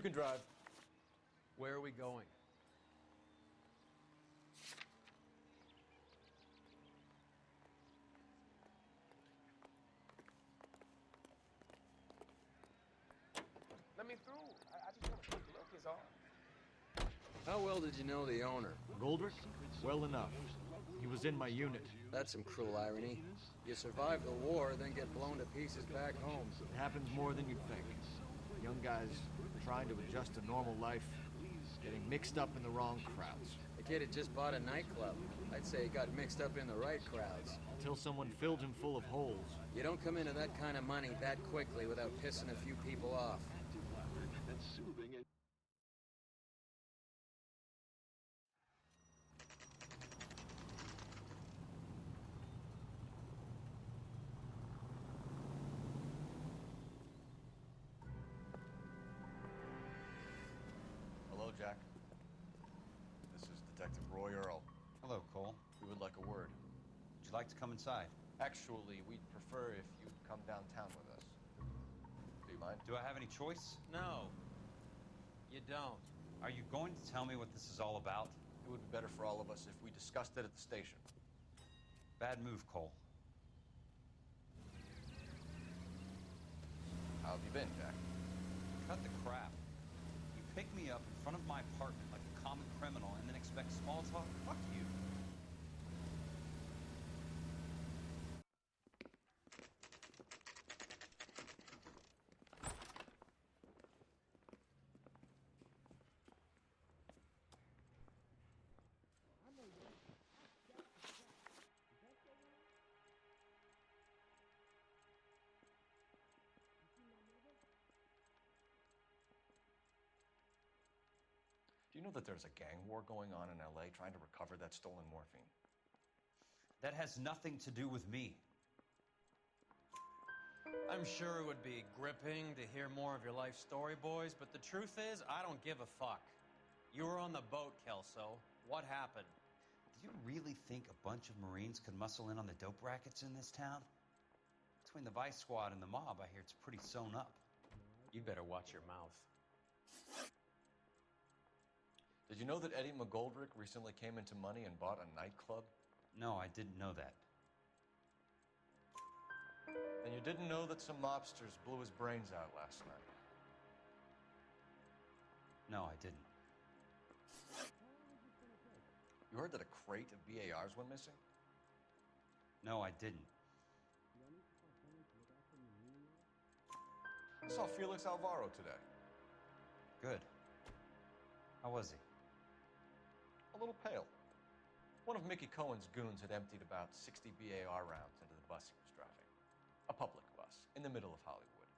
can drive. Where are we going? Let me through. I just want a quick look is all. How well did you know the owner? Goldrick? Well enough. He was in my unit. That's some cruel irony. You survive the war, then get blown to pieces back home. It happens more than you'd think. Young guys trying to adjust to normal life, getting mixed up in the wrong crowds. The kid had just bought a nightclub. I'd say he got mixed up in the right crowds. Until someone filled him full of holes. You don't come into that kind of money that quickly without pissing a few people off. Hello, Jack. This is Detective Roy Earl. Hello, Cole. We would like a word. Would you like to come inside? Actually, we'd prefer if you come downtown with us. Do you mind? Do I have any choice? No, you don't. Are you going to tell me what this is all about? It would be better for all of us if we discussed it at the station. Bad move, Cole. How have you been, Jack? Cut the crap. You pick me up in front of my apartment like a common criminal and then expect small talk? Fuck you. Do you know that there's a gang war going on in LA trying to recover that stolen morphine? That has nothing to do with me. I'm sure it would be gripping to hear more of your life story, boys, but the truth is, I don't give a fuck. You were on the boat, Kelso. What happened? Do you really think a bunch of Marines could muscle in on the dope rackets in this town? Between the Vice Squad and the mob, I hear it's pretty sewn up. You better watch your mouth. Did you know that Eddie McGoldrick recently came into money and bought a nightclub? No, I didn't know that. And you didn't know that some mobsters blew his brains out last night? No, I didn't. You heard that a crate of BARs went missing? No, I didn't. I saw Felix Alvaro today. Good. How was he? A little pale. One of Mickey Cohen's goons had emptied about 60 BAR rounds into the bus he was driving. A public bus, in the middle of Hollywood.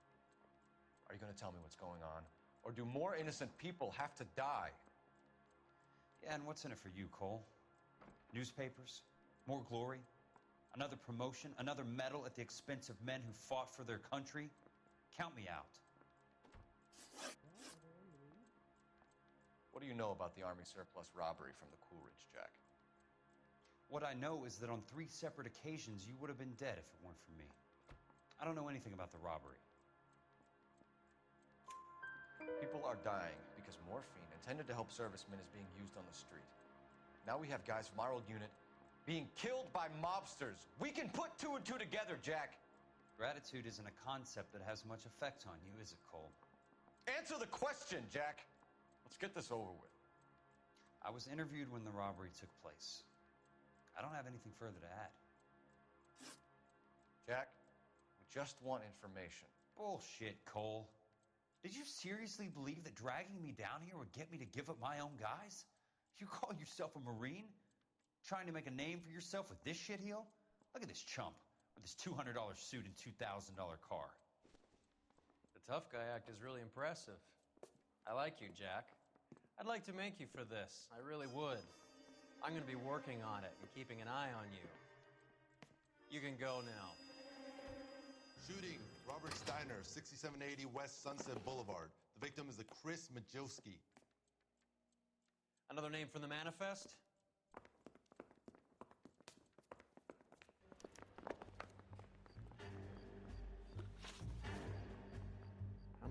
Are you going to tell me what's going on? Or do more innocent people have to die? Yeah, and what's in it for you, Cole? Newspapers? More glory? Another promotion? Another medal at the expense of men who fought for their country? Count me out. What do you know about the Army surplus robbery from the Coolidge, Jack? What I know is that on 3 separate occasions, you would have been dead if it weren't for me. I don't know anything about the robbery. People are dying because morphine intended to help servicemen is being used on the street. Now we have guys from our old unit being killed by mobsters. We can put 2 and 2 together, Jack. Gratitude isn't a concept that has much effect on you, is it, Cole? Answer the question, Jack. Let's get this over with. I was interviewed when the robbery took place. I don't have anything further to add. Jack, we just want information. Bullshit, Cole. Did you seriously believe that dragging me down here would get me to give up my own guys? You call yourself a Marine? Trying to make a name for yourself with this shitheel? Look at this chump with his $200 suit and $2,000 car. The tough guy act is really impressive. I like you, Jack. I'd like to make you for this. I really would. I'm going to be working on it and keeping an eye on you. You can go now. Shooting, Robert Steiner, 6780 West Sunset Boulevard. The victim is a Chris Majowski. Another name from the manifest?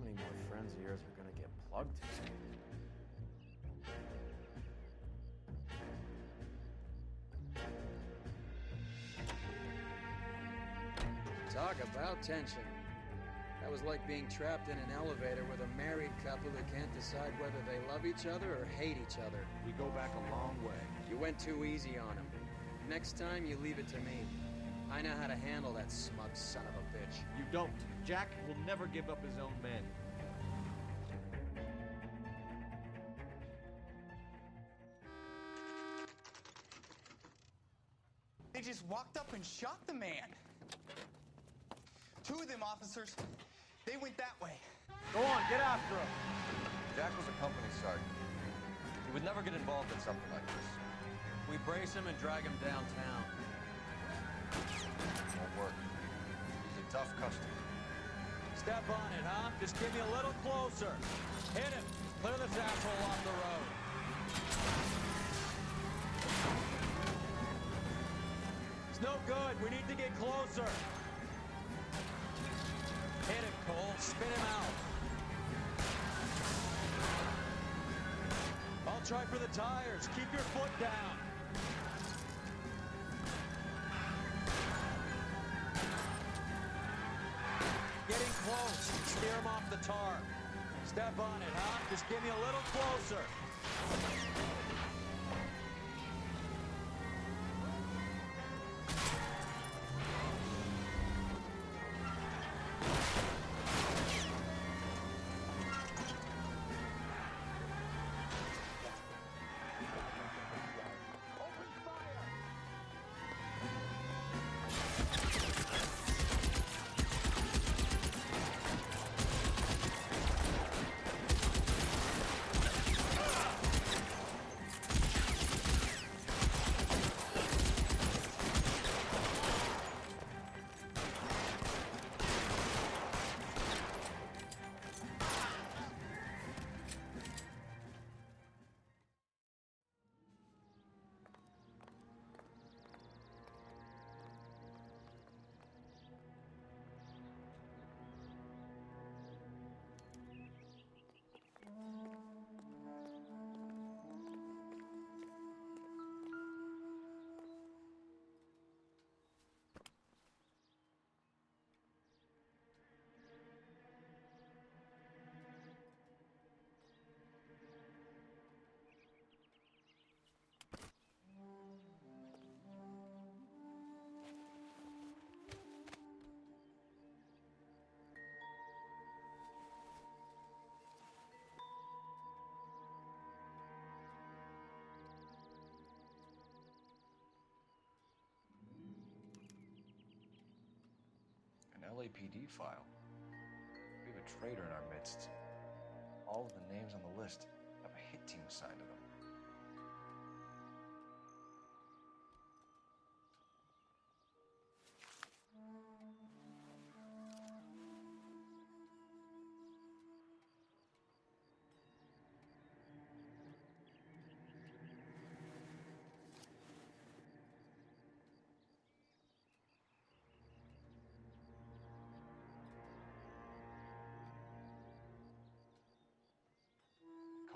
many more friends of yours are gonna get plugged today? Talk about tension. That was like being trapped in an elevator with a married couple who can't decide whether they love each other or hate each other. We go back a long way. You went too easy on him. Next time, you leave it to me. I know how to handle that smug son of a bitch. You don't. Jack will never give up his own men. They just walked up and shot the man. Two of them officers, they went that way. Go on, get after him. Jack was a company sergeant. He would never get involved in something like this. We brace him and drag him downtown. Won't work. He's a tough customer. Step on it, huh? Just give me a little closer. Hit him. Clear this asshole off the road. It's no good. We need to get closer. Hit him, Cole. Spin him out. I'll try for the tires. Keep your foot down. Getting close. Steer him off the tar. Step on it, huh? Just give me a little closer. LAPD file. We have a traitor in our midst. All of the names on the list have a hit team assigned to them.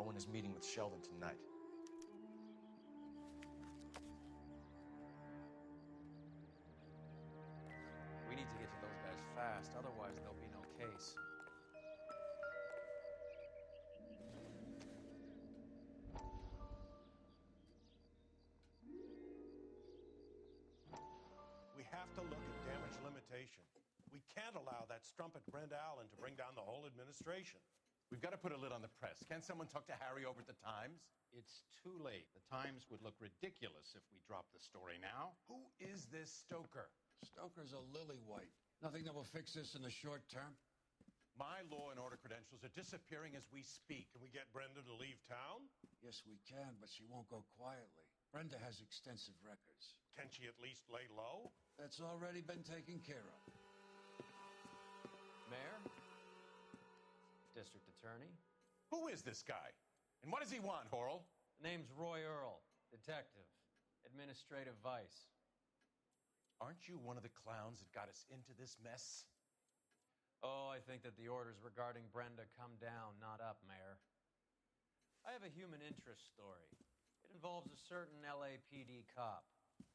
Cohen is meeting with Sheldon tonight. We need to get to those guys fast, otherwise there'll be no case. We have to look at damage limitation. We can't allow that strumpet Brent Allen to bring down the whole administration. We've got to put a lid on the press. Can't someone talk to Harry over at the Times? It's too late. The Times would look ridiculous if we dropped the story now. Who is this Stoker? Stoker's a lily-white. Nothing that will fix this in the short term. My law and order credentials are disappearing as we speak. Can we get Brenda to leave town? Yes, we can, but she won't go quietly. Brenda has extensive records. Can she at least lay low? That's already been taken care of. Mayor? District Attorney? Who is this guy? And what does he want, Horrell? The name's Roy Earl, detective, administrative vice. Aren't you one of the clowns that got us into this mess? Oh, I think that the orders regarding Brenda come down, not up, Mayor. I have a human interest story. It involves a certain LAPD cop,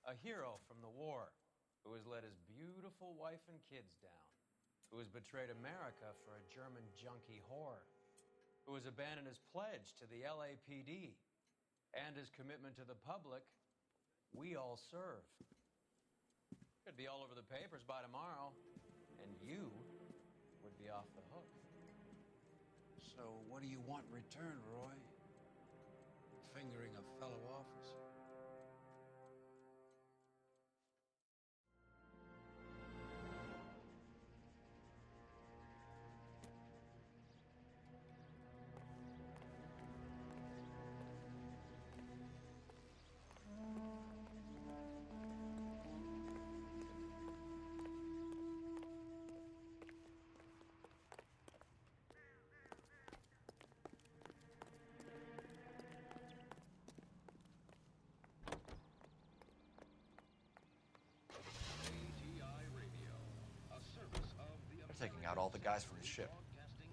a hero from the war, who has let his beautiful wife and kids down, who has betrayed America for a German junkie whore, who has abandoned his pledge to the LAPD and his commitment to the public. We all serve. Could be all over the papers by tomorrow, and you would be off the hook. So what do you want in return, Roy? Fingering a fellow officer? They're taking out all the guys from the ship.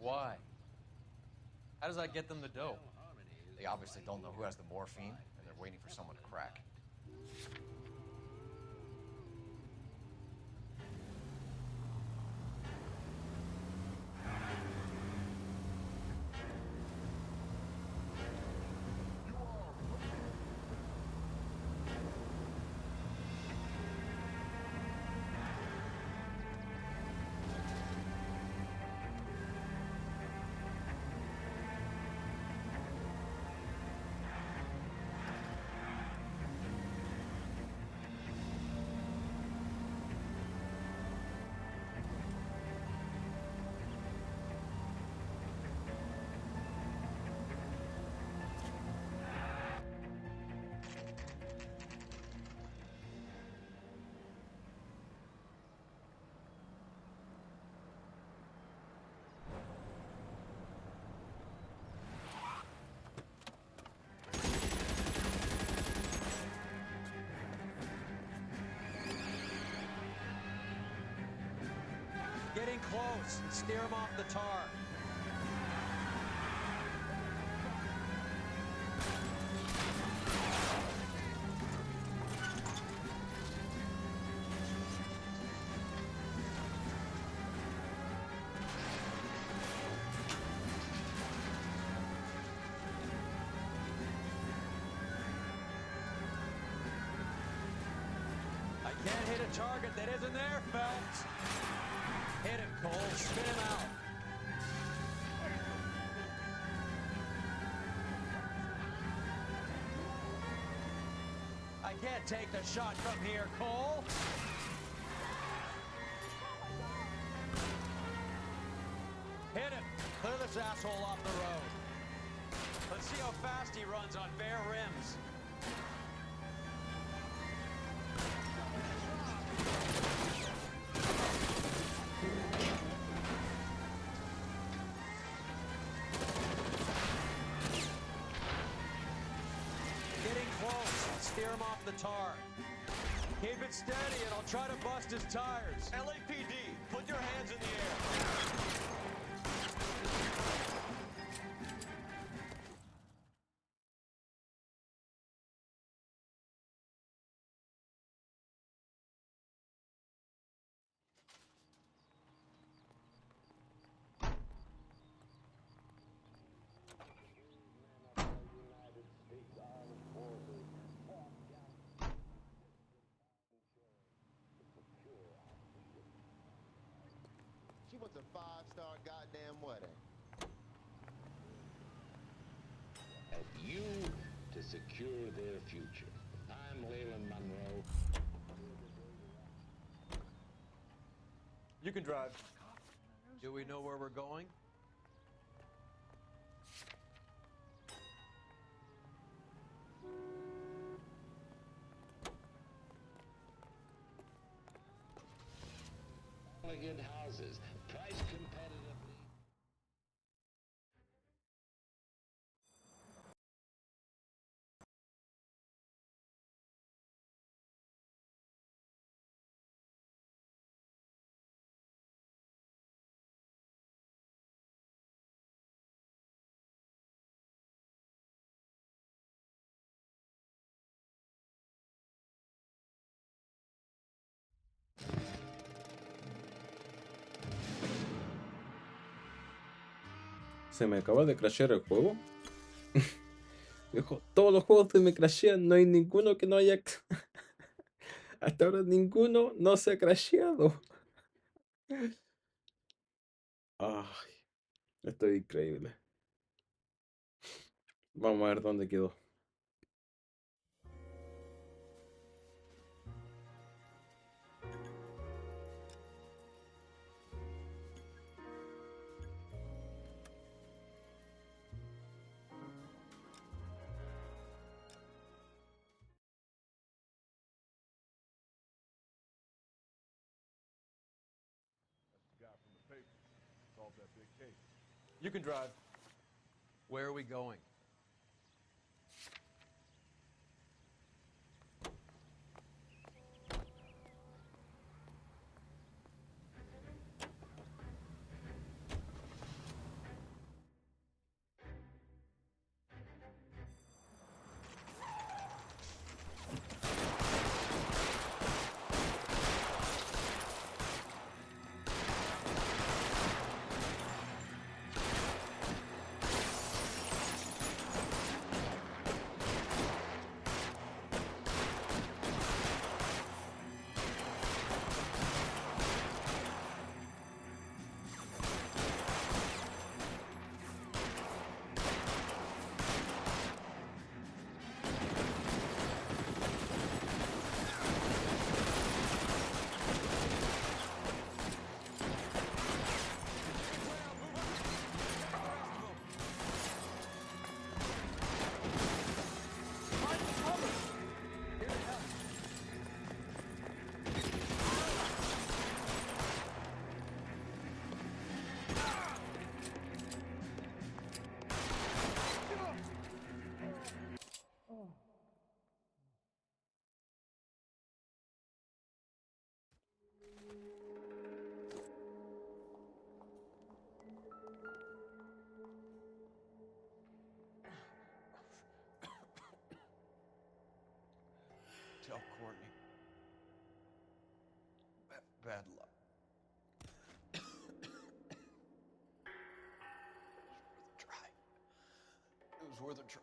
Why? How does that get them the dope? They obviously don't know who has the morphine, and they're waiting for someone to crack. Getting close. Steer him off the tar. I can't hit a target that isn't there, Phelps. Hit him, Cole. Spin him out. I can't take the shot from here, Cole. Hit him. Clear this asshole off the road. Let's see how fast he runs on bare rims. Steer him off the tar. Keep it steady and I'll try to bust his tires. LAPD, put your hands in the air. She wants a 5-star goddamn wedding. Help you to secure their future. I'm Leland Monroe. You can drive. Do we know where we're going? Elegant houses, priced competitively. Se me acaba de crashear el juego. Dijo, todos los juegos se me crashean, no hay ninguno que no haya... Hasta ahora ninguno no se ha crasheado. Ay, esto es increíble. Vamos a ver dónde quedó. You can drive. Where are we going? Tell Courtney. Bad luck. It was worth a try.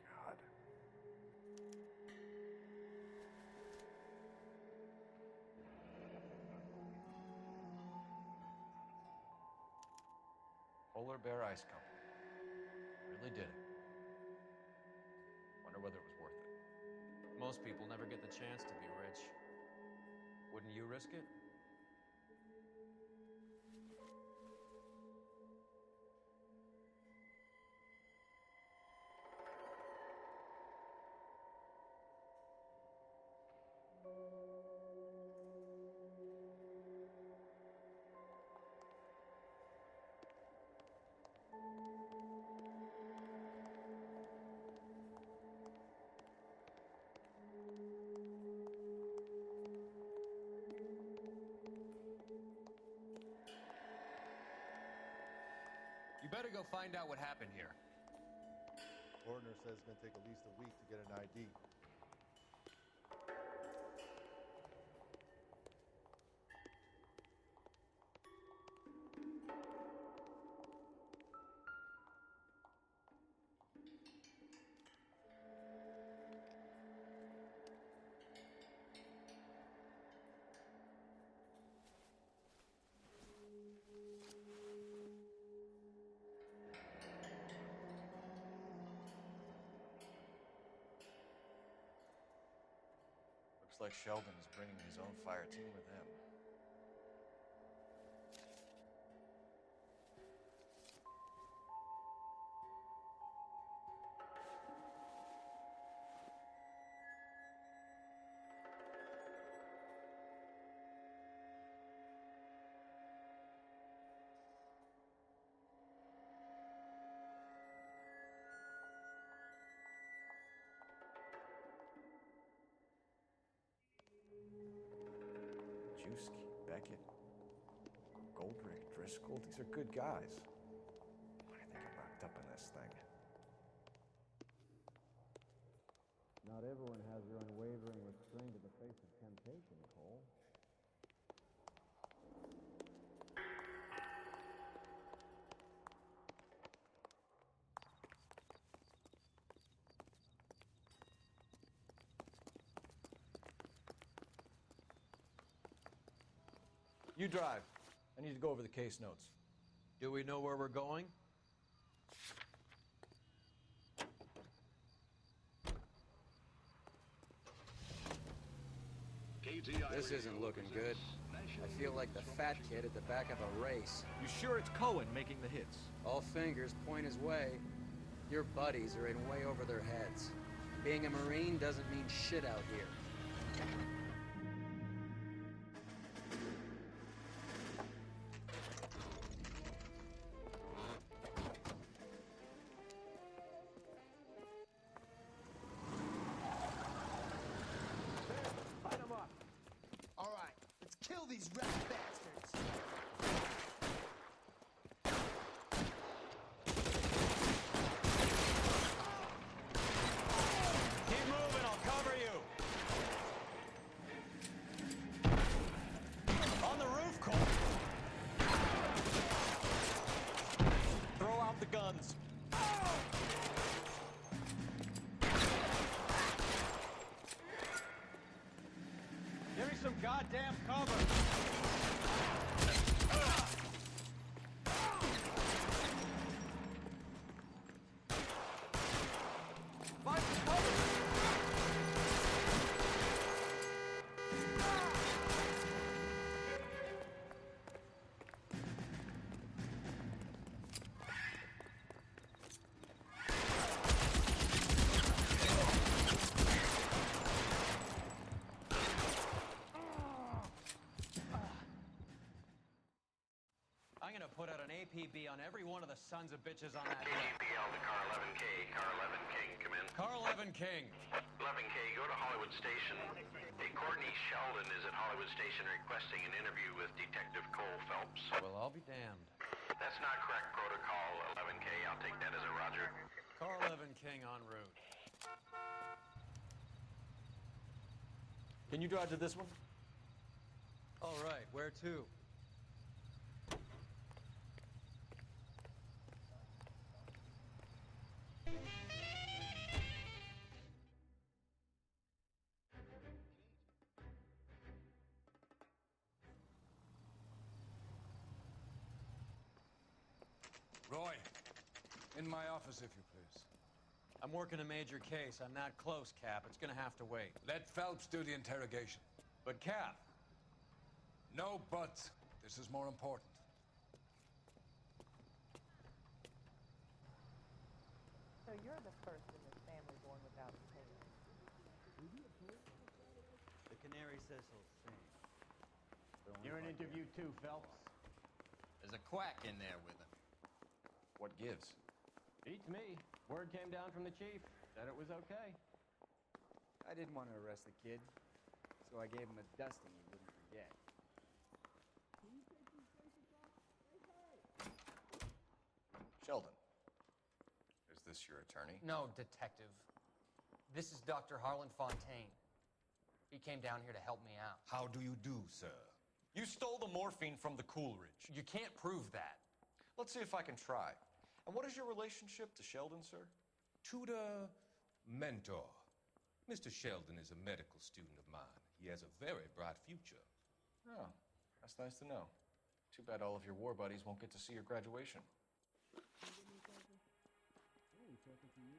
God. Polar Bear Ice Company. Really did it. Wonder whether it was worth it. Most people never get the chance to be rich. Wouldn't you risk it? You better go find out what happened here. Coroner says it's going to take at least a week to get an ID. Looks like Sheldon is bringing his own fire team with him. Juski, Beckett, Goldrick, Driscoll, these are good guys. Why do they get wrapped up in this thing? Not everyone has their unwavering restraint in the face of temptation, Cole. You drive. I need to go over the case notes. Do we know where we're going? This isn't looking good. I feel like the fat kid at the back of a race. You sure it's Cohen making the hits? All fingers point his way. Your buddies are in way over their heads. Being a Marine doesn't mean shit out here. Light 'em up. All right, let's kill these rat bastards. Keep moving, I'll cover you. On the roof, Cole. Throw out the guns. Give me some goddamn cover. Find some cover. I'm gonna put out an APB on every one of the sons of bitches on that list. APL to car 11K. Car 11 King, come in. Car 11 King. 11K, go to Hollywood Station. Hey, Courtney Sheldon is at Hollywood Station requesting an interview with Detective Cole Phelps. Well, I'll be damned. That's not correct protocol, 11K. I'll take that as a roger. Car 11 King en route. Can you drive to this one? All right, where to? Roy, in my office, if you please. I'm working a major case. I'm not close, Cap. It's gonna have to wait. Let Phelps do the interrogation. But, Cap, No buts. This is more important. So you're the first in this family born without a tail. The canary says he'll sing. You're an interview too, Phelps. There's a quack in there with him. What gives? Beats me. Word came down from the chief. Said it was okay. I didn't want to arrest the kid, so I gave him a dusting he wouldn't forget. Sheldon, is this your attorney? No, detective. This is Dr. Harlan Fontaine. He came down here to help me out. How do you do, sir? You stole the morphine from the Coolidge. You can't prove that. Let's see if I can try. And what is your relationship to Sheldon, sir? Tutor, mentor. Mr. Sheldon is a medical student of mine. He has a very bright future. Oh, that's nice to know. Too bad all of your war buddies won't get to see your graduation.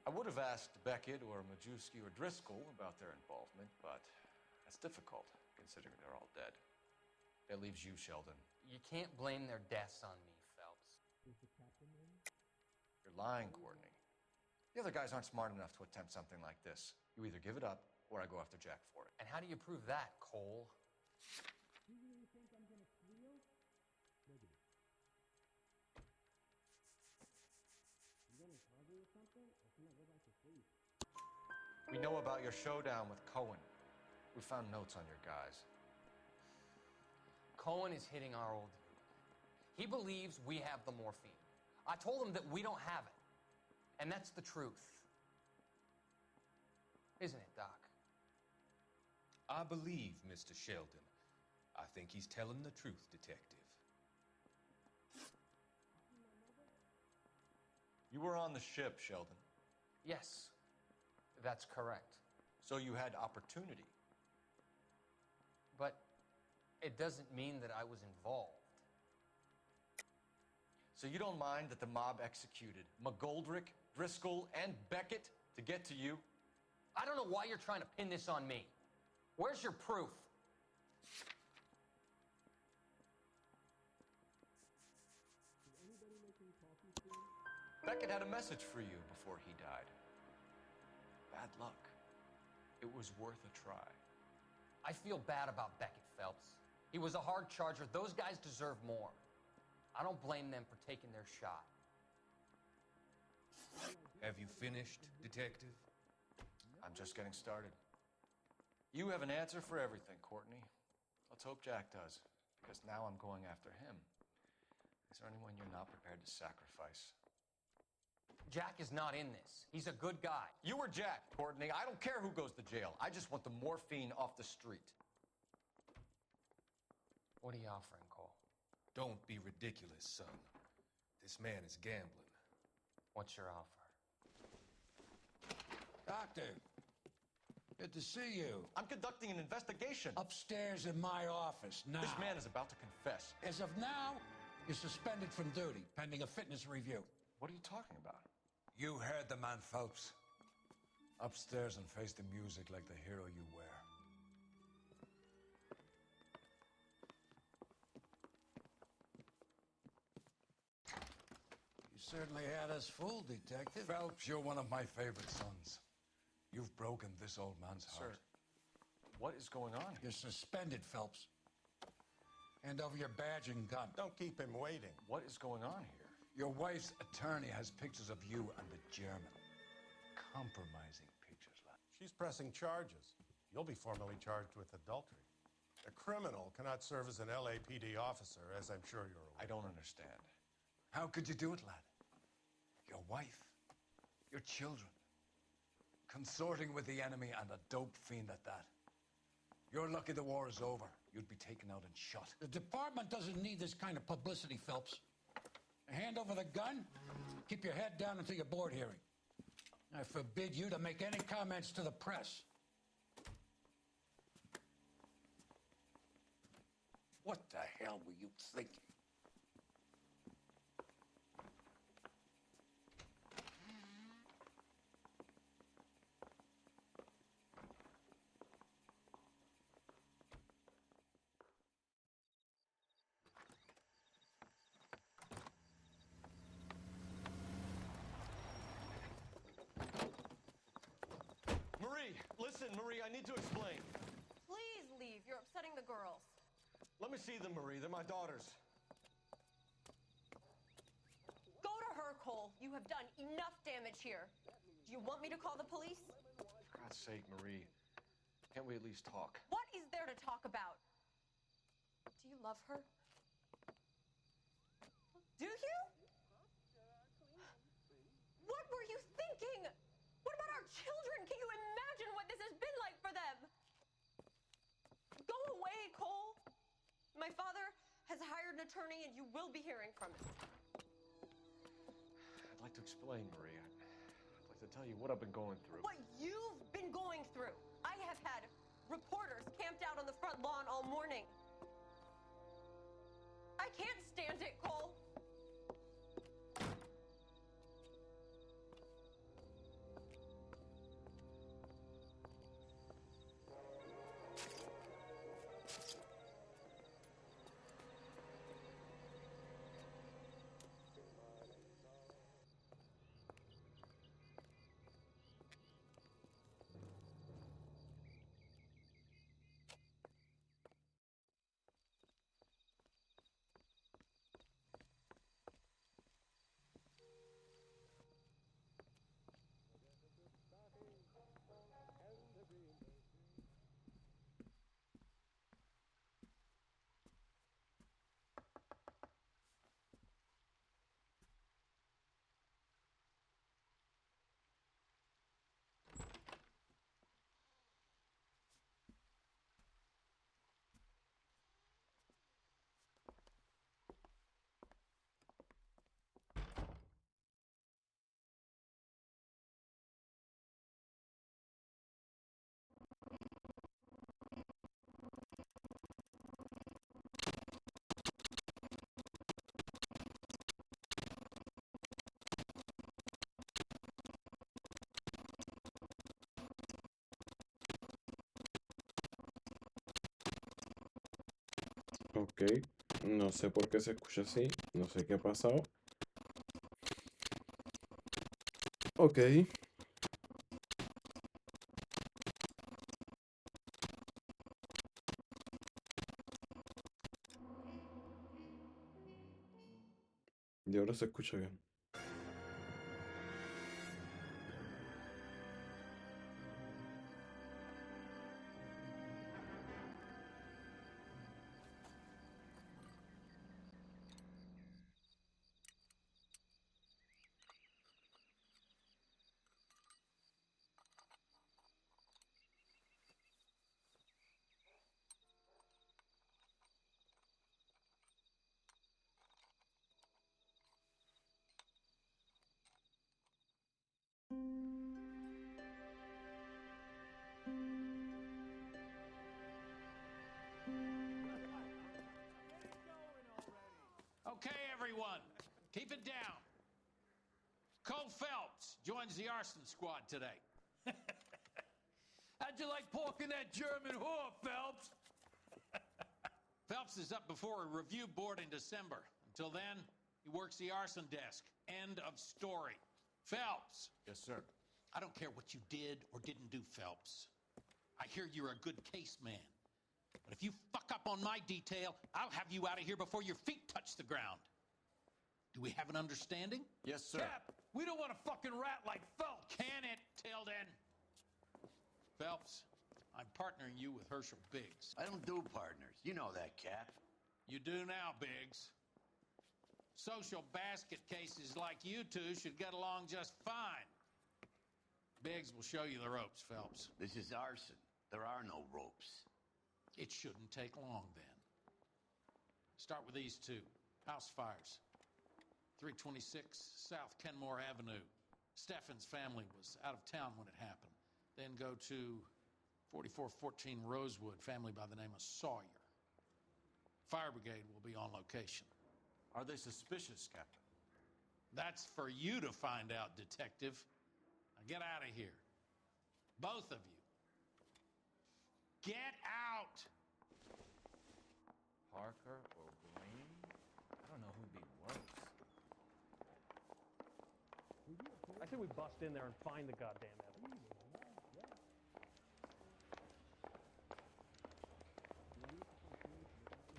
I would have asked Beckett or Majewski or Driscoll about their involvement, but that's difficult, considering they're all dead. That leaves you, Sheldon. You can't blame their deaths on me, Phelps. You're lying, Courtney. The other guys aren't smart enough to attempt something like this. You either give it up, or I go after Jack for it. And how do you prove that, Cole? We know about your showdown with Cohen. We found notes on your guys. Cohen is hitting our old dude. He believes we have the morphine. I told him that we don't have it. And that's the truth. Isn't it, Doc? I believe Mr. Sheldon. I think he's telling the truth, detective. You were on the ship, Sheldon. Yes, that's correct. So you had opportunity. But It doesn't mean that I was involved. So you don't mind that the mob executed McGoldrick, Driscoll, and Beckett to get to you? I don't know why you're trying to pin this on me. Where's your proof? Beckett had a message for you before he died. Bad luck. It was worth a try. I feel bad about Beckett, Phelps. He was a hard charger. Those guys deserve more. I don't blame them for taking their shot. Have you finished, Detective? I'm just getting started. You have an answer for everything, Courtney. Let's hope Jack does, because now I'm going after him. Is there anyone you're not prepared to sacrifice? Jack is not in this. He's a good guy. You were Jack, Courtney. I don't care who goes to jail. I just want the morphine off the street. What are you offering, Cole? Don't be ridiculous, son. This man is gambling. What's your offer? Doctor, good to see you. I'm conducting an investigation. Upstairs in my office, now. This man is about to confess. As of now, you're suspended from duty, pending a fitness review. What are you talking about? You heard the man, Phelps. Upstairs and face the music like the hero you were. You certainly had us fooled, Detective. Phelps, you're one of my favorite sons. You've broken this old man's heart. Sir, what is going on here? You're suspended, Phelps. Hand over your badge and gun. Don't keep him waiting. What is going on here? Your wife's attorney has pictures of you and the German. Compromising pictures, lad. She's pressing charges. You'll be formally charged with adultery. A criminal cannot serve as an LAPD officer, as I'm sure you're aware. I don't understand. How could you do it, lad? Your wife, your children, consorting with the enemy and a dope fiend at that. You're lucky the war is over. You'd be taken out and shot. The department doesn't need this kind of publicity, Phelps. Hand over the gun, keep your head down until your board hearing. I forbid you to make any comments to the press. What the hell were you thinking? Listen, Marie, I need to explain. Please leave. You're upsetting the girls. Let me see them, Marie. They're my daughters. Go to her, Cole. You have done enough damage here. Do you want me to call the police? For God's sake, Marie. Can't we at least talk? What is there to talk about? Do you love her? Do you? What were you thinking? What about our children? Can you imagine what this has been like for them? Go away, Cole. My father has hired an attorney and you will be hearing from him. I'd like to explain, Marie. I'd like to tell you what I've been going through. What you've been going through. I have had reporters camped out on the front lawn all morning. I can't stand it, Cole. Ok, no sé por qué se escucha así, no sé qué ha pasado. Ok. Y ahora se escucha bien. Okay, everyone, keep it down. Cole Phelps joins the arson squad today. How'd you like pork in that German whore, Phelps? Phelps is up before a review board in December. Until then, he works the arson desk. End of story. Phelps. Yes, sir. I don't care what you did or didn't do, Phelps. I hear you're a good case man. But if you fuck up on my detail, I'll have you out of here before your feet touch the ground. Do we have an understanding? Yes, sir. Cap, we don't want a fucking rat like Phelps. Can it, Tilden? Phelps, I'm partnering you with Herschel Biggs. I don't do partners. You know that, Cap. You do now, Biggs. Social basket cases like you two should get along just fine. Biggs will show you the ropes, Phelps. This is arson. There are no ropes. It shouldn't take long, then. Start with these two. House fires. 326 South Kenmore Avenue. Steffen's family was out of town when it happened. Then go to 4414 Rosewood, family by the name of Sawyer. Fire brigade will be on location. Are they suspicious, Captain? That's for you to find out, Detective. Now get out of here. Both of you. Get out! Parker or Green? I don't know who'd be worse. I say we bust in there and find the goddamn evidence.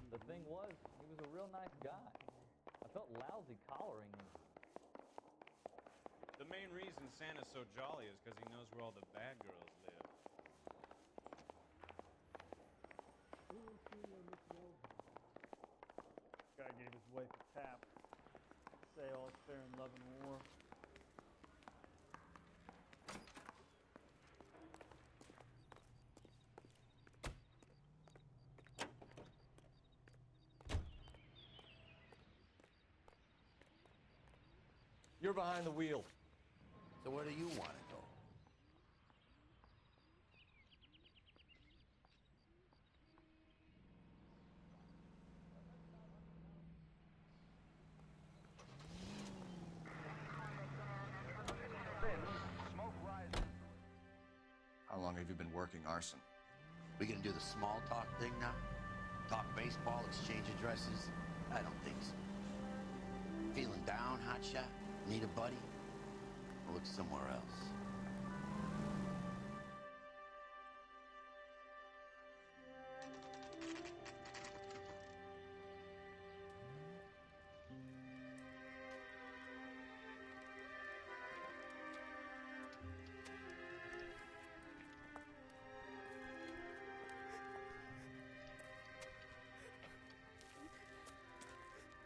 The thing was, he was a real nice guy. I felt lousy collaring him. The main reason Santa's so jolly is because he knows where all the bad girls live. Guy gave his wife a tap. Say all's fair in love and war. You're behind the wheel. So where do you want to go? How long have you been working arson? We gonna do the small talk thing now? Talk baseball, exchange addresses? I don't think so. Feeling down, hotshot? Need a buddy? We'll look somewhere else.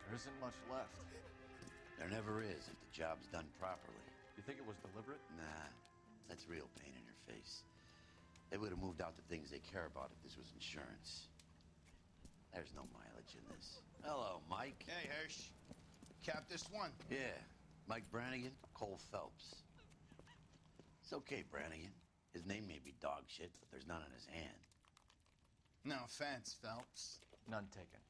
There isn't much left. There never is if the job's done properly. You think it was deliberate? Nah, that's real pain in your face. They would have moved out the things they care about if this was insurance. There's no mileage in this. Hello, Mike. Hey, Hirsch. Cap this one. Yeah, Mike Brannigan, Cole Phelps. It's okay, Brannigan. His name may be dog shit, but there's none on his hand. No offense, Phelps. None taken.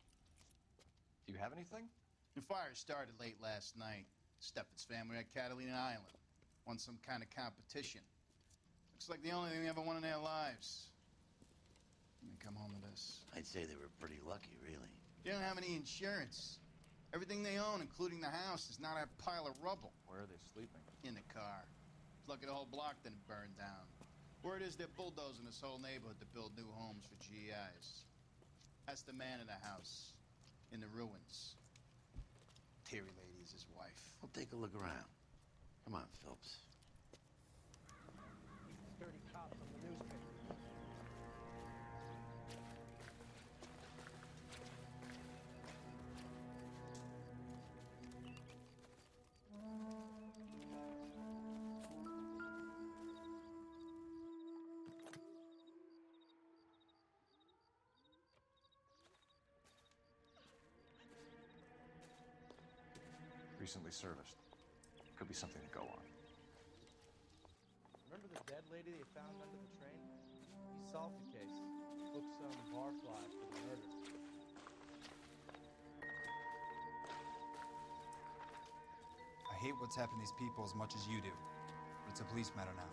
Do you have anything? The fire started late last night. Steffen's family at Catalina Island. Won some kind of competition. Looks like the only thing they ever won in their lives. And they come home to this. I'd say they were pretty lucky, really. They don't have any insurance. Everything they own, including the house, is not a pile of rubble. Where are they sleeping? In the car. It's lucky the whole block didn't burn down. Word is they're bulldozing this whole neighborhood to build new homes for GIs. That's the man in the house, in the ruins. Terry lady is his wife. Well, take a look around. Come on, Phelps. Sturdy cop from the newspaper. Recently serviced. Could be something to go on. Remember the dead lady they found under the train? He solved the case. Booked some barfly for the murder. I hate what's happened to these people as much as you do. But it's a police matter now.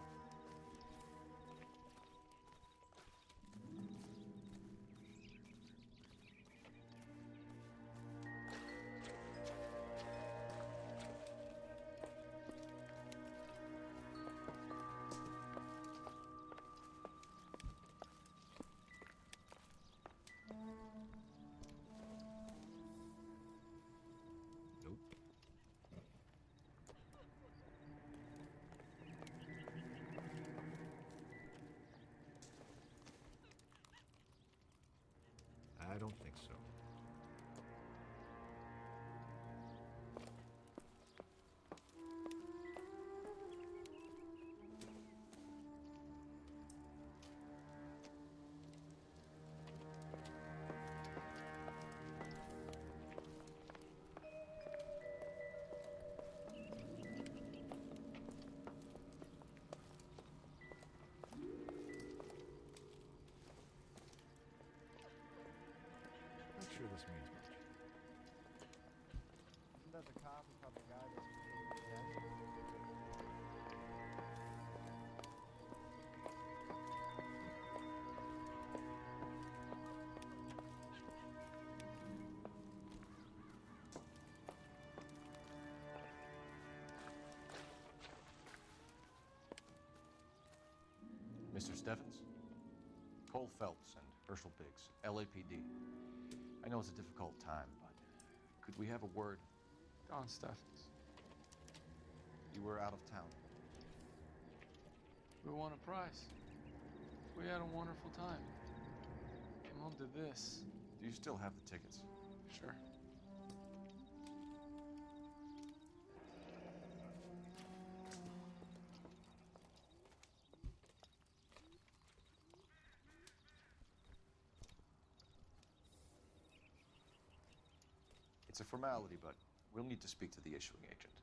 I don't think so. Not sure this means much. Isn't that the cop who caught the guy that was dead? Mr. Steffens? Cole Phelps and Herschel Biggs, LAPD. I know it's a difficult time, but could we have a word? Don Steffens. You were out of town. We won a prize. We had a wonderful time. Came home to this. Do you still have the tickets? Sure. It's a formality, but we'll need to speak to the issuing agent.